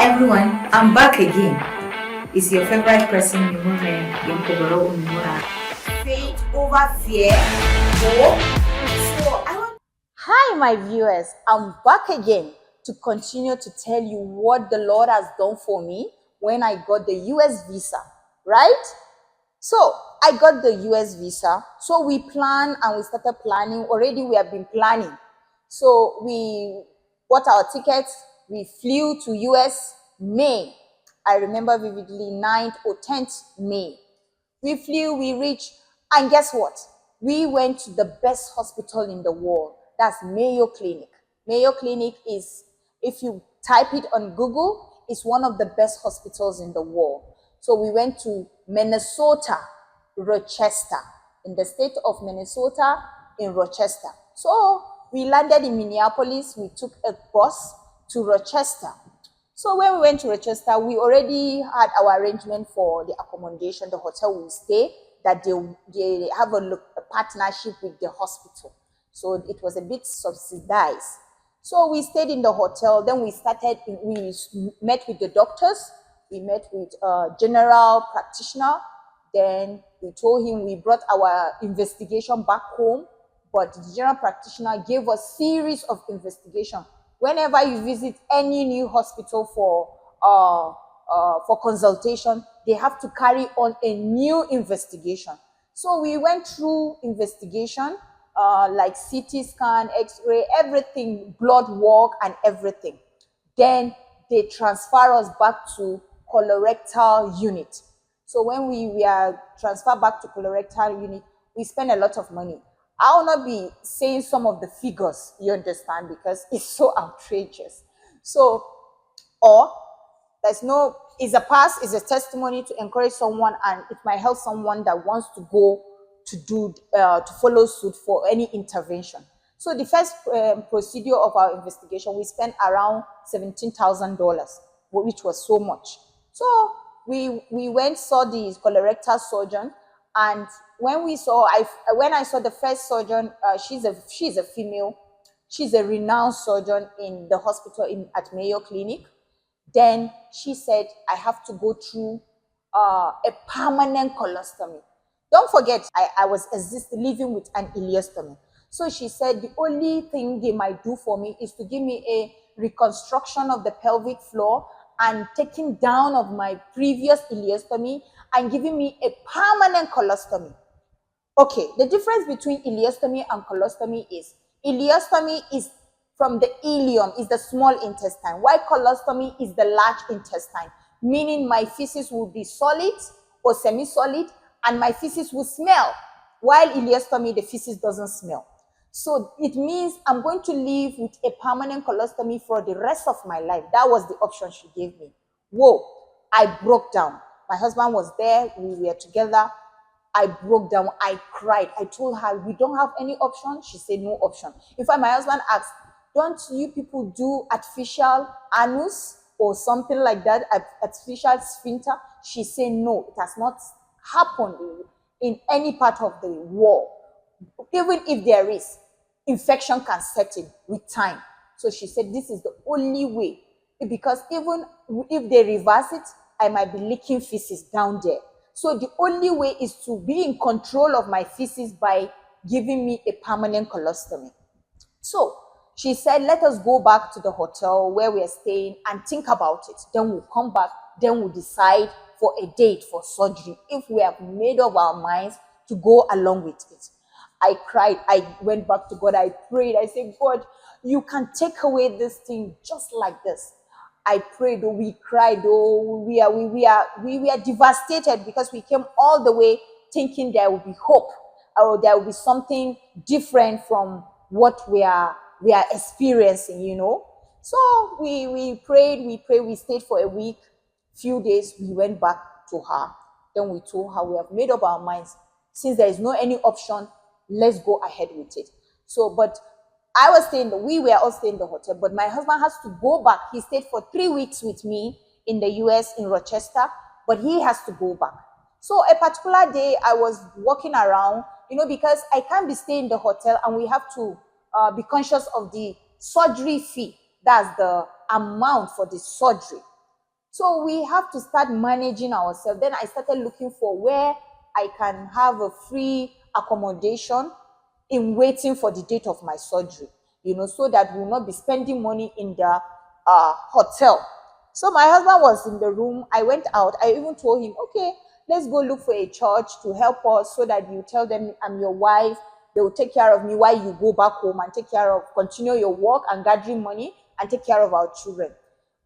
everyone, I'm back again. It's your favorite person, Mimure Yankoboro Unimura. Faith over fear. Hope. So I want. Hi, my viewers. I'm back again to continue to tell you what the Lord has done for me when I got the US visa, right? So I got the US visa. So we planned and we started planning. Already we have been planning. So we bought our tickets. We flew to US May. I remember vividly 9th or 10th May. We flew, we reached, and guess what? We went to the best hospital in the world. That's Mayo Clinic. Mayo Clinic is, if you type it on Google, it's one of the best hospitals in the world. So we went to Minnesota, Rochester, in the state of Minnesota, in Rochester. So we landed in Minneapolis. We took a bus to Rochester. So when we went to Rochester, we already had our arrangement for the accommodation, the hotel we stay, that they have a partnership with the hospital. So it was a bit subsidized. So we stayed in the hotel. Then we met with the doctors. We met with a general practitioner. Then we told him we brought our investigation back home, but the general practitioner gave us a series of investigation. Whenever you visit any new hospital for consultation, they have to carry on a new investigation. So we went through investigation, like CT scan, X-ray, everything, blood work, and everything. Then they transfer us back to colorectal unit. So when we are transferred back to colorectal unit, we spend a lot of money. I will not be saying some of the figures, you understand, because it's so outrageous. So, or there's no, it's a pass, it's a testimony to encourage someone, and it might help someone that wants to go to follow suit for any intervention. So the first procedure of our investigation, we spent around $17,000, which was so much. So we went, saw the colorectal surgeon, and when I saw the first surgeon, she's a female, she's a renowned surgeon in the hospital at Mayo Clinic. Then she said, I have to go through a permanent colostomy. Don't forget, I was living with an ileostomy. So she said the only thing they might do for me is to give me a reconstruction of the pelvic floor and taking down of my previous ileostomy and giving me a permanent colostomy. Okay, the difference between ileostomy and colostomy is from the ileum, is the small intestine, while colostomy is the large intestine, meaning my feces will be solid or semi-solid and my feces will smell, while ileostomy, the feces doesn't smell. So it means I'm going to live with a permanent colostomy for the rest of my life. That was the option she gave me. Whoa, I broke down. My husband was there, we were together. I broke down, I cried. I told her, we don't have any option. She said, no option. In fact, my husband asked, don't you people do artificial anus or something like that, artificial sphincter? She said, no, it has not happened in any part of the world. Even if there is, infection can set in with time. So she said, this is the only way, because even if they reverse it, I might be leaking feces down there. So the only way is to be in control of my feces by giving me a permanent colostomy. So she said, let us go back to the hotel where we are staying and think about it. Then we'll come back. Then we'll decide for a date for surgery if we have made up our minds to go along with it. I cried. I went back to God. I prayed. I said, God, you can take away this thing just like this. I prayed, oh, we cried, oh, we were devastated because we came all the way thinking there would be hope, or there would be something different from what we are experiencing, you know. So we prayed, we stayed for a week, few days, we went back to her. Then we told her we have made up our minds. Since there is no any option, let's go ahead with it. So, but we were all staying in the hotel, but my husband has to go back. He stayed for 3 weeks with me in the US, in Rochester, but he has to go back. So a particular day I was walking around, you know, because I can't be staying in the hotel and we have to be conscious of the surgery fee. That's the amount for the surgery. So we have to start managing ourselves. Then I started looking for where I can have a free accommodation in waiting for the date of my surgery, so that we will not be spending money in the hotel. So my husband was in the room. I went out. I even told him, okay, let's go look for a church to help us so that you tell them I'm your wife. They will take care of me while you go back home and continue your work and gathering money and take care of our children.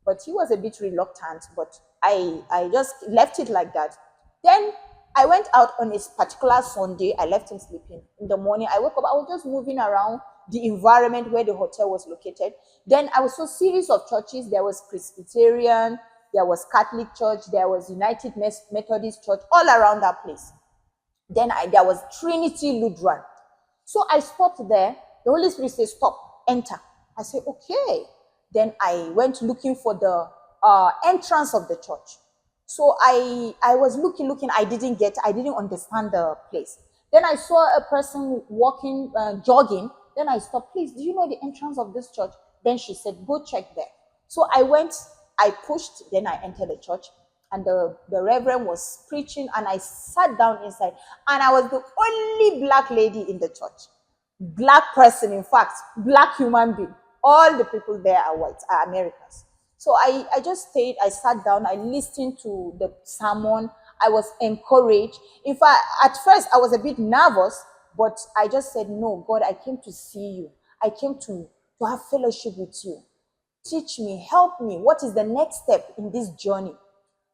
But he was a bit reluctant, but I just left it like that. Then I went out on a particular Sunday. I left him sleeping. In the morning, I woke up. I was just moving around the environment where the hotel was located. Then I was so series of churches. There was Presbyterian, there was Catholic Church, there was United Methodist Church, all around that place. Then there was Trinity Lutheran. So I stopped there. The Holy Spirit said, stop, enter. I said, okay. Then I went looking for the entrance of the church. So I was looking. I didn't understand the place. Then I saw a person walking, jogging. Then I stopped. Please, do you know the entrance of this church? Then she said, go check there. So I went, I pushed, then I entered the church. And the reverend was preaching, and I sat down inside. And I was the only black lady in the church. Black person, in fact, black human being. All the people there are white, are Americans. So I just stayed, I sat down, I listened to the sermon. I was encouraged. In fact, at first I was a bit nervous, but I just said, no, God, I came to see you. I came to have fellowship with you. Teach me, help me. What is the next step in this journey?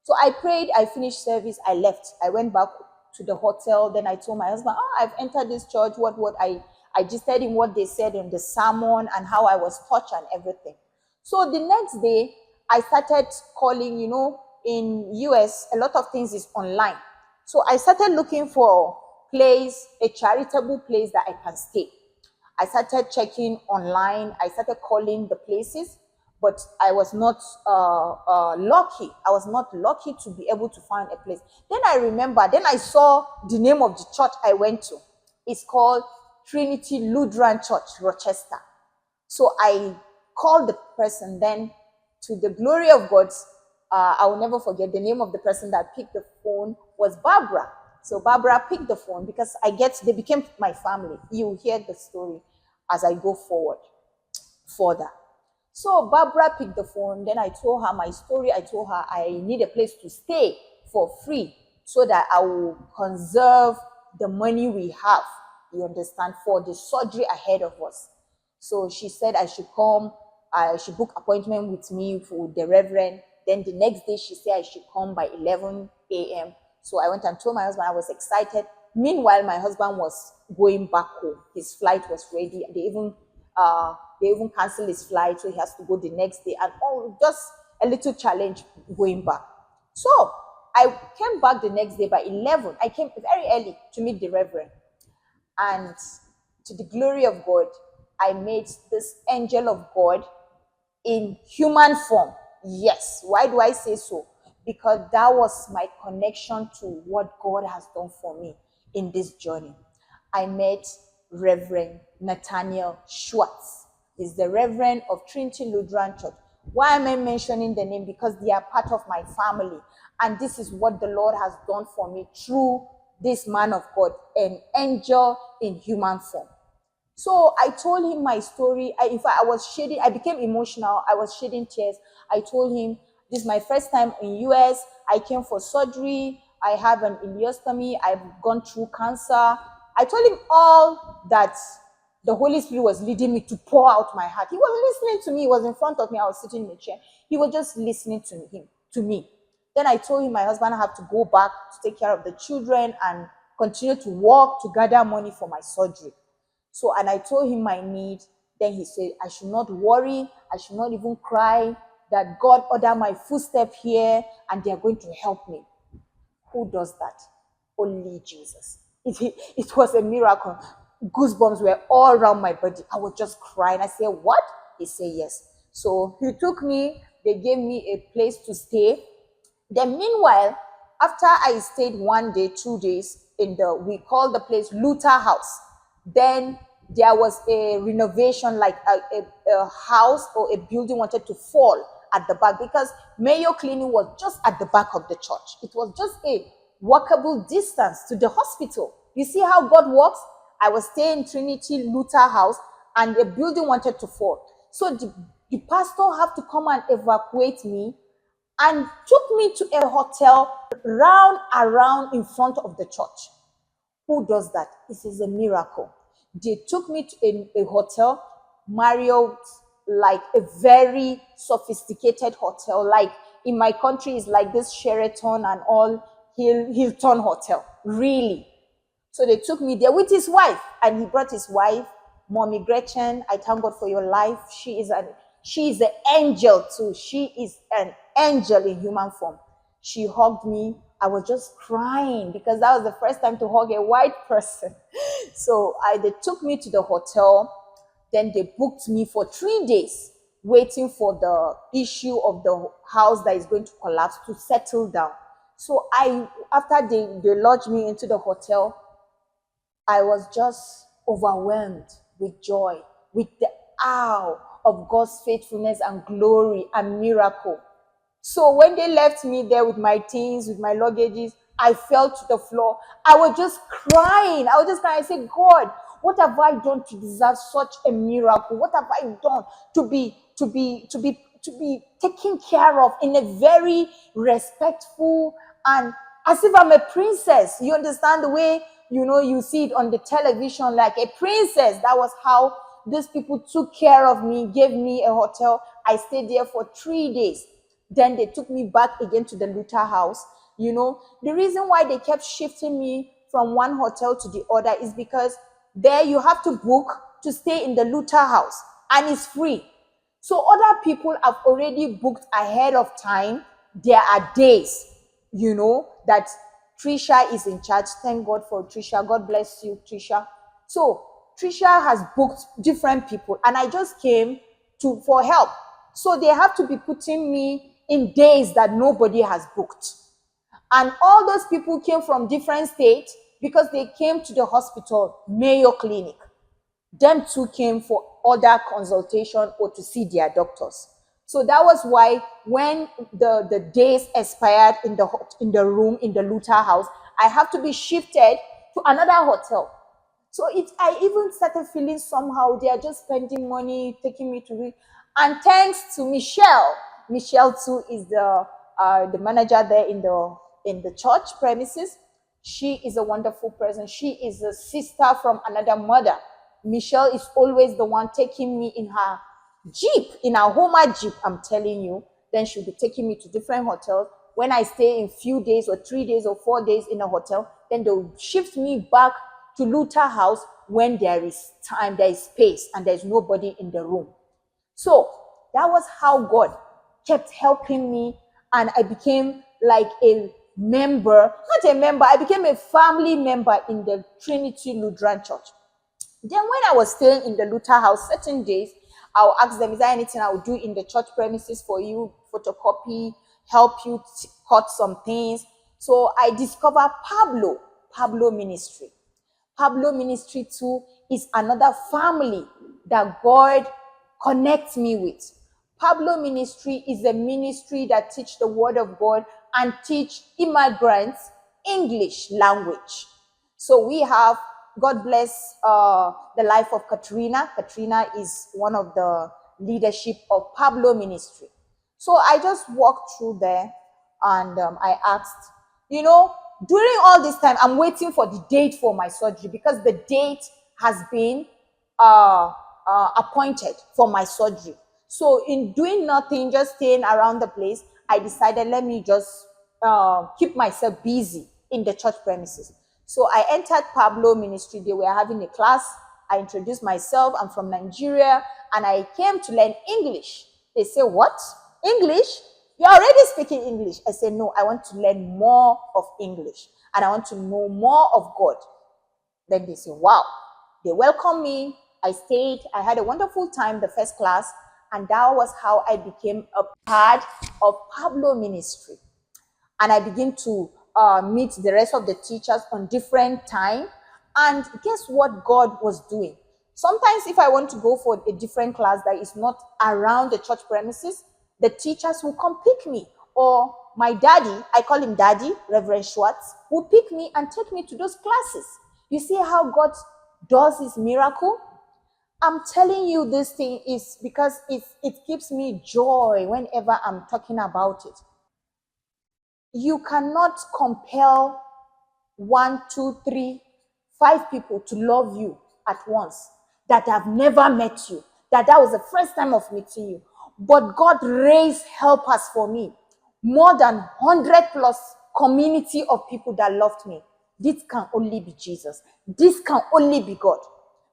So I prayed, I finished service, I left. I went back to the hotel. Then I told my husband, I've entered this church. I just told him what they said in the sermon and how I was touched and everything. So the next day, I started calling, in US, a lot of things is online. So I started looking for a charitable place that I can stay. I started checking online. I started calling the places, but I was not lucky. I was not lucky to be able to find a place. Then I saw the name of the church I went to. It's called Trinity Lutheran Church, Rochester. So I called the person. Then, to the glory of God, I will never forget the name of the person that picked the phone was Barbara. So Barbara picked the phone because they became my family. You hear the story as I go forward further. So Barbara picked the phone. Then I told her my story. I told her I need a place to stay for free so that I will conserve the money we have, you understand, for the surgery ahead of us. So she said I should come. I should book appointment with me for the reverend. Then the next day she said I should come by 11 a.m. So I went and told my husband. I was excited. Meanwhile, my husband was going back home. His flight was ready. They even canceled his flight, so he has to go the next day. And just a little challenge going back. So I came back the next day by 11. I came very early to meet the reverend. And to the glory of God, I met this angel of God in human form. Yes. Why do I say so? Because that was my connection to what God has done for me in this journey. I met Reverend Nathaniel Schwartz. He's the Reverend of Trinity Lutheran Church. Why am I mentioning the name? Because they are part of my family. And this is what the Lord has done for me through this man of God, an angel in human form. So I told him my story. In fact, I became emotional. I was shedding tears. I told him, this is my first time in US. I came for surgery. I have an ileostomy. I've gone through cancer. I told him all that the Holy Spirit was leading me to pour out my heart. He was listening to me. He was in front of me. I was sitting in a chair. He was just listening to me. Then I told him my husband had to go back to take care of the children and continue to work to gather money for my surgery. So, and I told him my need. Then he said, I should not worry. I should not even cry, that God ordered my footstep here and they are going to help me. Who does that? Only Jesus. It was a miracle. Goosebumps were all around my body. I was just crying. I said, what? He said, yes. So he took me. They gave me a place to stay. Then meanwhile, after I stayed 1 day, 2 days we called the place Luther House. Then there was a renovation, like a house or a building wanted to fall at the back, because Mayo Clinic was just at the back of the church. It was just a walkable distance to the hospital. You see how God works? I was staying in Trinity Luther House, and the building wanted to fall. So the pastor had to come and evacuate me and took me to a hotel around in front of the church. Who does that? It is a miracle. They took me to a hotel, Marriott, like a very sophisticated hotel. Like in my country, is like this Sheraton and all Hilton hotel. Really. So they took me there with his wife, and he brought his wife, Mommy Gretchen. I thank God for your life. She is an angel too. She is an angel in human form. She hugged me. I was just crying because that was the first time to hug a white person. So they took me to the hotel. Then they booked me for 3 days, waiting for the issue of the house that is going to collapse to settle down. So after they lodged me into the hotel, I was just overwhelmed with joy, with the awe of God's faithfulness and glory and miracle. So when they left me there with my things, with my luggages, I fell to the floor. I was just crying. I said, God, what have I done to deserve such a miracle? What have I done to be taken care of in a very respectful and as if I'm a princess? You understand the way, you see it on the television, like a princess. That was how these people took care of me, gave me a hotel. I stayed there for 3 days. Then they took me back again to the Luther House. The reason why they kept shifting me from one hotel to the other is because there you have to book to stay in the Luther House, and it's free. So other people have already booked ahead of time. There are days, that Trisha is in charge. Thank God for Trisha. God bless you, Trisha. So Trisha has booked different people, and I just came for help. So they have to be putting me in days that nobody has booked. And all those people came from different states because they came to the hospital, Mayo Clinic. Them too came for other consultation or to see their doctors. So that was why when the days expired in the room in the Luther House, I have to be shifted to another hotel. So I even started feeling somehow they are just spending money, taking me to read. And thanks to Michelle too is the manager there in the church premises. She is a wonderful person. She is a sister from another mother. Michelle is always the one taking me in her Jeep, in her Homer Jeep, I'm telling you. Then she'll be taking me to different hotels. When I stay in few days or 3 days or 4 days in a hotel, then they'll shift me back to Luther House when there is time, there is space, and there's nobody in the room. So that was how God kept helping me, and I became like I became a family member in the Trinity Lutheran Church. Then when I was staying in the Luther House, certain days, I'll ask them, is there anything I will do in the church premises for you, photocopy, help you cut some things? So I discovered Pablo Ministry. Pablo Ministry too is another family that God connects me with. Pablo Ministry is a ministry that teach the word of God and teach immigrants English language. So we have, God bless the life of Katrina. Katrina is one of the leadership of Pablo Ministry. So I just walked through there and I asked, during all this time, I'm waiting for the date for my surgery because the date has been appointed for my surgery. So in doing nothing, just staying around the place, I decided, let me just keep myself busy in the church premises. So I entered Pablo Ministry. They were having a class. I introduced myself. I'm from Nigeria, and I came to learn English. They say, what? English? You're already speaking English. I said, no, I want to learn more of English, and I want to know more of God. Then they say, wow. They welcomed me. I stayed. I had a wonderful time, the first class, and that was how I became a part of Pablo Ministry. And I began to meet the rest of the teachers on different time. And guess what God was doing? Sometimes if I want to go for a different class that is not around the church premises, The teachers will come pick me, or my daddy, I call him daddy, Reverend Schwartz, will pick me and take me to those classes. You see how God does his miracle? I'm telling you this thing is because it gives me joy whenever I'm talking about it. You cannot compel 1, 2, 3, 5 people to love you at once that have never met you, that was the first time of meeting you. But God raised helpers for me, more than 100 plus community of people that loved me. This can only be Jesus. This can only be God.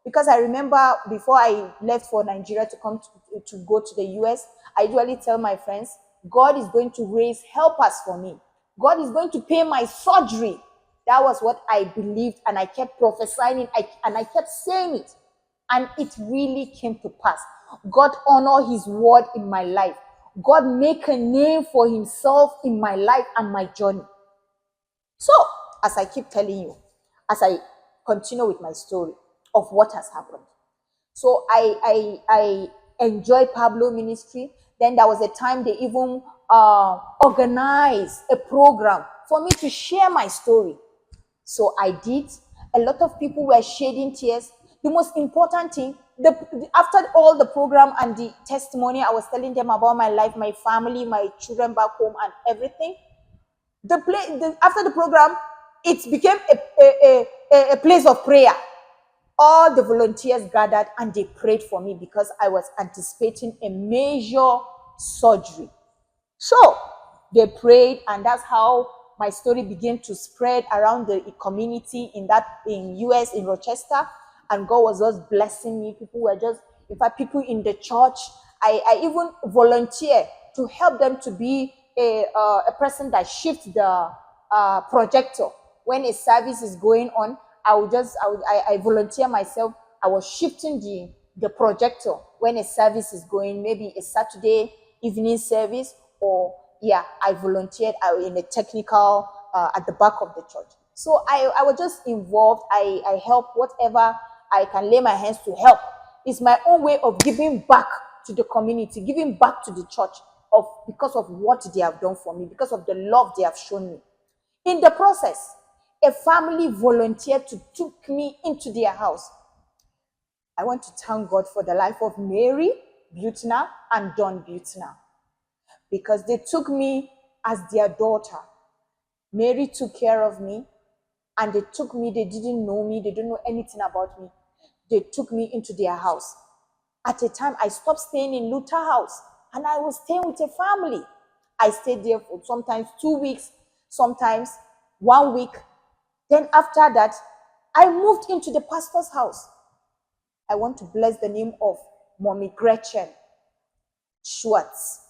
Because I remember before I left for Nigeria to come to go to the US, I usually tell my friends, God is going to raise helpers for me. God is going to pay my surgery. That was what I believed, and I kept prophesying it, and I kept saying it. And it really came to pass. God honored his word in my life. God make a name for himself in my life and my journey. So, as I keep telling you, as I continue with my story of what has happened. So I enjoy Pablo ministry. Then there was a time they even organized a program for me to share my story. So I did. A lot of people were shedding tears. The most important thing, after all the program and the testimony, I was telling them about my life, my family, my children back home, and everything. After the program, it became a place of prayer. All the volunteers gathered and they prayed for me because I was anticipating a major surgery. So they prayed, and that's how my story began to spread around the community in US, in Rochester. And God was just blessing me. People were just, in fact, people in the church, I even volunteered to help them to be a person that shifts the projector. When a service is going on, I volunteer myself. I was shifting the projector when a service is going, maybe a Saturday evening service, or I volunteered in a technical at the back of the church. So I was just involved. I help whatever I can lay my hands to help. It's my own way of giving back to the community, giving back to the church because of what they have done for me, because of the love they have shown me. In the process, a family volunteered to take me into their house. I want to thank God for the life of Mary Butner and Don Butner, because they took me as their daughter. Mary took care of me, and they took me. They didn't know me. They didn't know anything about me. They took me into their house. At a time, I stopped staying in Luther House, and I was staying with a family. I stayed there for sometimes 2 weeks, sometimes 1 week. Then after that, I moved into the pastor's house. I want to bless the name of Mommy Gretchen Schwartz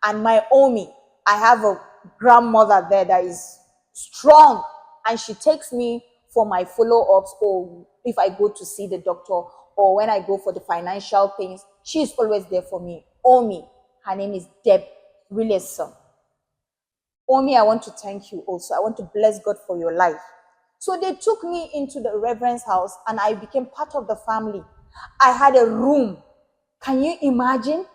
and my Omi. I have a grandmother there that is strong, and she takes me for my follow-ups, or if I go to see the doctor, or when I go for the financial things. She's always there for me. Omi, her name is Deb Willison. Omi, I want to thank you also. I want to bless God for your life. So they took me into the Reverend's house, and I became part of the family. I had a room. Can you imagine?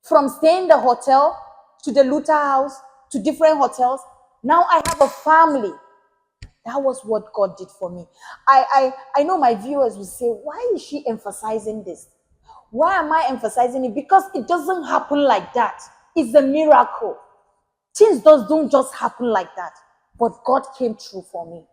From staying in the hotel to the Luther house to different hotels, now I have a family. That was what God did for me. I know my viewers will say, why is she emphasizing this? Why am I emphasizing it? Because it doesn't happen like that. It's a miracle. Things don't just happen like that. But God came through for me.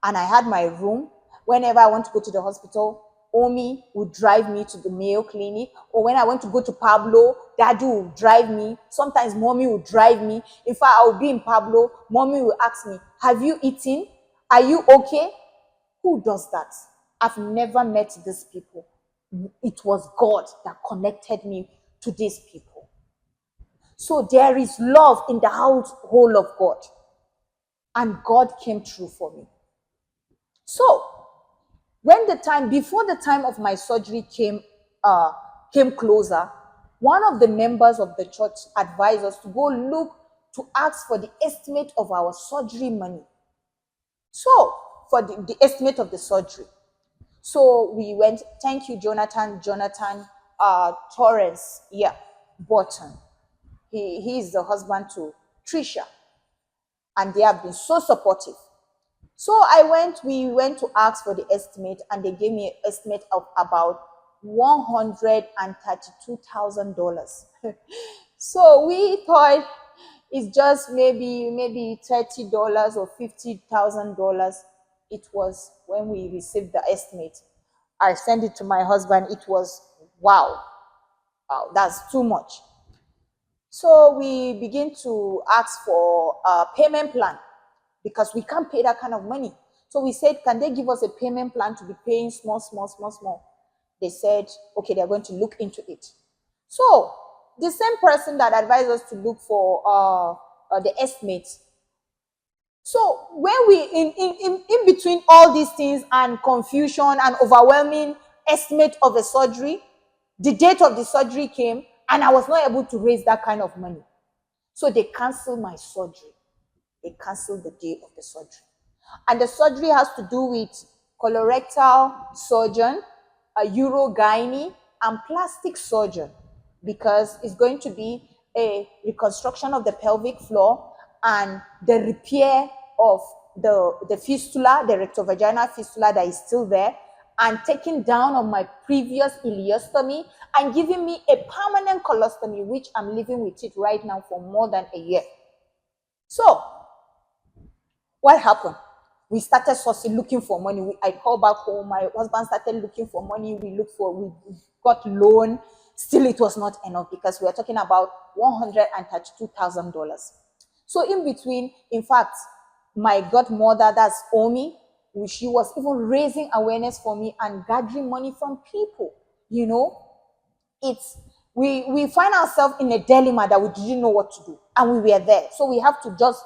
And I had my room. Whenever I want to go to the hospital, Omi would drive me to the Mayo Clinic. Or when I want to go to Pablo, Daddy would drive me. Sometimes Mommy would drive me. In fact, I would be in Pablo. Mommy will ask me, have you eaten? Are you okay? Who does that? I've never met these people. It was God that connected me to these people. So there is love in the household of God. And God came through for me. So, before the time of my surgery came closer, one of the members of the church advised us to ask for the estimate of our surgery money. So, for the estimate of the surgery. So we went, thank you, Jonathan Torrance, Burton. He is the husband to Trisha, and they have been so supportive. So we went to ask for the estimate, and they gave me an estimate of about $132,000. So we thought it's just maybe $30 or $50,000. It was, when we received the estimate, I sent it to my husband. It was wow, that's too much. So we begin to ask for a payment plan, because we can't pay that kind of money. So we said, can they give us a payment plan to be paying small? They said, okay, they're going to look into it. So the same person that advised us to look for the estimates. So when we, in between all these things and confusion and overwhelming estimate of the surgery, the date of the surgery came, and I was not able to raise that kind of money. So they canceled my surgery. They canceled the day of the surgery. And the surgery has to do with colorectal surgeon, a urogyne, and plastic surgeon, because it's going to be a reconstruction of the pelvic floor and the repair of the fistula, the rectovaginal fistula that is still there, and taking down of my previous ileostomy and giving me a permanent colostomy, which I'm living with it right now for more than a year. So what happened? We started sourcing, looking for money. I called back home. My husband started looking for money. We got loan. Still, it was not enough, because we are talking about $132,000. So in between, in fact, my godmother, that's Omi, she was even raising awareness for me and gathering money from people. You know, we find ourselves in a dilemma that we didn't know what to do, and we were there. So we have to just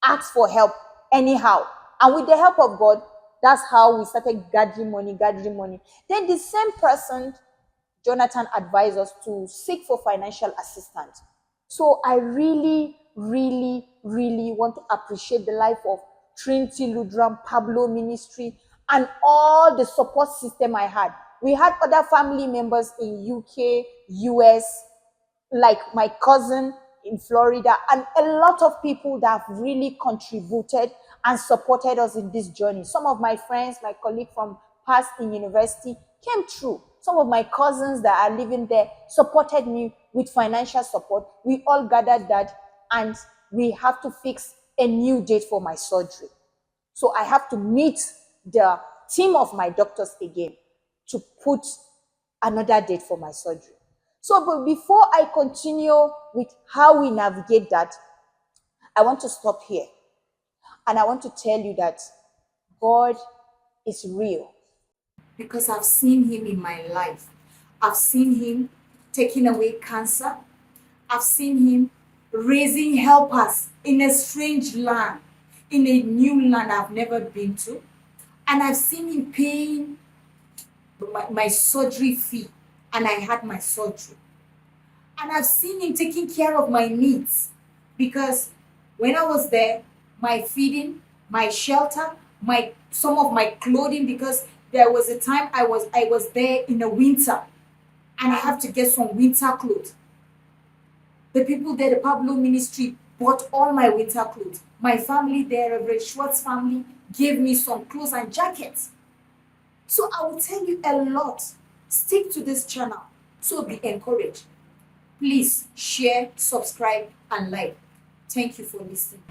ask for help anyhow. And with the help of God, that's how we started gathering money. Then the same person, Jonathan, advised us to seek for financial assistance. So I really want to appreciate the life of Trinity Lutheran Pablo Ministry and all the support system I had. We had other family members in UK, US, like my cousin in Florida, and a lot of people that have really contributed and supported us in this journey. Some of my friends, my colleague from past in university came through. Some of my cousins that are living there supported me with financial support. We all gathered that, and we have to fix a new date for my surgery. So I have to meet the team of my doctors again to put another date for my surgery. So, but before I continue with how we navigate that, I want to stop here. And I want to tell you that God is real. Because I've seen him in my life. I've seen him taking away cancer. I've seen him raising helpers in a strange land, in a new land I've never been to. And I've seen him paying my surgery fee, and I had my surgery. And I've seen him taking care of my needs, because when I was there, my feeding, my shelter, some of my clothing, because there was a time I was there in the winter, and I have to get some winter clothes. The people there, the Pablo Ministry, bought all my winter clothes. My family there, Reverend Schwartz family, gave me some clothes and jackets. So I will tell you a lot. Stick to this channel, so be encouraged. Please share, subscribe, and like. Thank you for listening.